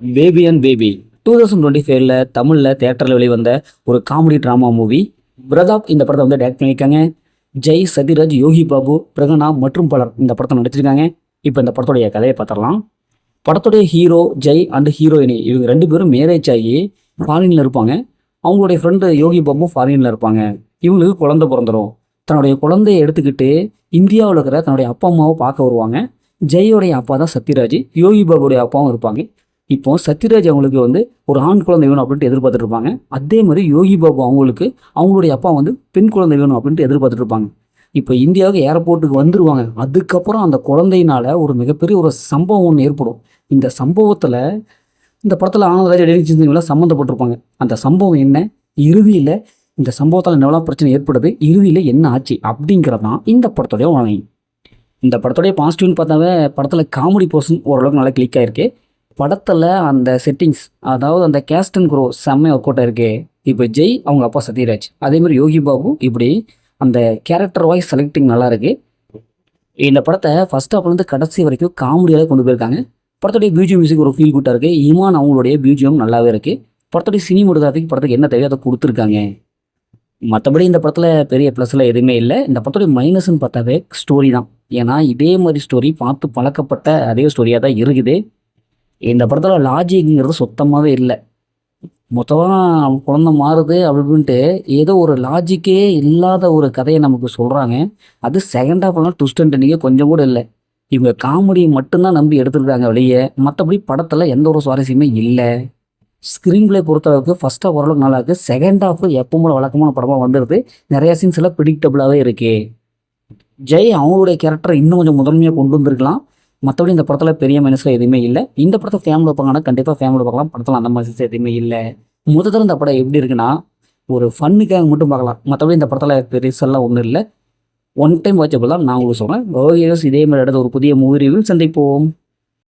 Baby and baby 2025ல் தமிழில் தேட்டரில் வெளிவந்த ஒரு காமெடி ட்ராமா மூவி. பிரதாப் இந்த படத்தை வந்து டேரக்ட் பண்ணியிருக்காங்க. ஜெய், சத்யராஜ், யோகி பாபு, பிரகனா மற்றும் பலர் இந்த படத்தை நடிச்சிருக்காங்க. இப்போ இந்த படத்துடைய கதையை பார்த்துடலாம். படத்துடைய ஹீரோ ஜெய் அண்ட் ஹீரோயினி இவங்க 2 பேரும் மேரேஜ் ஆகி ஃபாரினில் இருப்பாங்க. அவங்களுடைய ஃப்ரெண்டு யோகி பாபு ஃபாரினில் இருப்பாங்க. இவங்களுக்கு குழந்தை பிறந்துடும். தன்னுடைய குழந்தைய எடுத்துக்கிட்டு இந்தியாவில் இருக்கிற தன்னுடைய அப்பா அம்மாவை பார்க்க வருவாங்க. ஜெயோடைய அப்பா தான் சத்யராஜ், யோகி பாபுடைய அப்பாவும் இருப்பாங்க. இப்போ சத்யராஜ் அவங்களுக்கு வந்து ஒரு ஆண் குழந்தை வேணும் அப்படின்ட்டு எதிர்பார்த்துட்டு இருப்பாங்க. அதே மாதிரி யோகி பாபு அவங்களுக்கு அவங்களுடைய அப்பா வந்து பெண் குழந்தை வேணும் அப்படின்ட்டு எதிர்பார்த்துட்டு இருப்பாங்க. இப்போ இந்தியாவுக்கு ஏர்போர்ட்டுக்கு வந்துடுவாங்க. அதுக்கப்புறம் அந்த குழந்தையினால ஒரு மிகப்பெரிய ஒரு சம்பவம் ஒன்று ஏற்படும். இந்த சம்பவத்தில் இந்த படத்தில் ஆனந்தராஜ், டெலிவிஷன்லாம் சம்மந்தப்பட்டிருப்பாங்க. அந்த சம்பவம் என்ன, இறுதியில் இந்த சம்பவத்தால் என்னெல்லாம் பிரச்சனை ஏற்படுது, இறுதியில் என்ன ஆச்சு அப்படிங்கிறது தான் இந்த படத்துடைய உணவை. இந்த படத்துடைய பாசிட்டிவ்னு பார்த்தாவே படத்தில் காமெடி போர்ஷன் ஓரளவுக்கு நல்லா கிளிக் ஆகிருக்கு. படத்தில் அந்த செட்டிங்ஸ், அதாவது அந்த கேஸ்ட் அண்ட் க்ரோ செம்மையாக ஒர்க் அவுட் ஆயிருக்கு. இப்போ ஜெய் அவங்க அப்பா சத்யராஜ், அதேமாதிரி யோகி பாபு, இப்படி அந்த கேரக்டர் வைஸ் செலக்டிங் நல்லா இருக்குது. இந்த படத்தை ஃபஸ்ட் ஹாஃப்லேருந்து கடைசி வரைக்கும் காமெடியாக கொண்டு போயிருக்காங்க. படத்துடைய பிஜிஎம் மியூசிக் ஒரு ஃபீல் குட்டாக இருக்குது. இமான் அவங்களுடைய பிஜிஎம் நல்லாவே இருக்குது. படத்துடைய சினிமோட்டோகிராஃபிக் படத்துக்கு என்ன தேவையோ அதை கொடுத்துருக்காங்க. மற்றபடி இந்த படத்தில் பெரிய ப்ளஸில் எதுவுமே இல்லை. இந்த படத்துடைய மைனஸ்ன்னு பார்த்தாவே ஸ்டோரி தான். ஏன்னா இதே மாதிரி ஸ்டோரி பார்த்து பழக்கப்பட்ட அதே ஸ்டோரியாக தான் இருக்குது. இந்த படத்தில் லாஜிக்ங்கிறது சுத்தமாகவே இல்லை. மொத்தமாக குழந்தை மாறுது அப்படின்ட்டு ஏதோ ஒரு லாஜிக்கே இல்லாத ஒரு கதையை நமக்கு சொல்கிறாங்க. அது செகண்ட் ஹாஃப்லாம் ட்விஸ்ட் அண்ட் நீங்கள் கொஞ்சம் கூட இல்லை. இவங்க காமெடி மட்டும்தான் நம்பி எடுத்துருக்காங்க வெளியே. மற்றபடி படத்தில் எந்த ஒரு சுவாரஸ்யமே இல்லை. ஸ்க்ரீன் பிளே பொறுத்தளவுக்கு ஃபர்ஸ்ட் ஹாஃப் ஓரளவுக்கு நல்லா இருக்குது. செகண்ட் ஹாஃப் எப்பவும் வழக்கமான படமாக வந்துடுது. நிறையா சீன்ஸ் எல்லாம் ப்ரிடிக்டபுளாகவே இருக்குது. ஜெய் அவங்களுடைய கேரக்டர் இன்னும் கொஞ்சம் முதன்மையாக கொண்டு வந்திருக்கலாம். மற்றபடி இந்த படத்தில் பெரிய மைனஸில் எதுவுமே இல்லை. இந்த படத்தை ஃபேமிலியில் பார்ப்பாங்கன்னா கண்டிப்பாக ஃபேமிலியில் பார்க்கலாம். படத்தில் அந்த மாதிரி எதுவுமே இல்லை. முதல்ல இந்த படம் எப்படி இருக்குன்னா ஒரு ஃபன்னுக்காக மட்டும் பார்க்கலாம். மற்றபடி இந்த படத்தில் பெருசெல்லாம் ஒன்றும் இல்லை. ஒன் டைம் வாட்சபிள் தான் நான் உங்களுக்கு சொல்கிறேன். இதே மாதிரி அடுத்த ஒரு புதிய மூவி ரிவ்யூ சந்திப்போம்.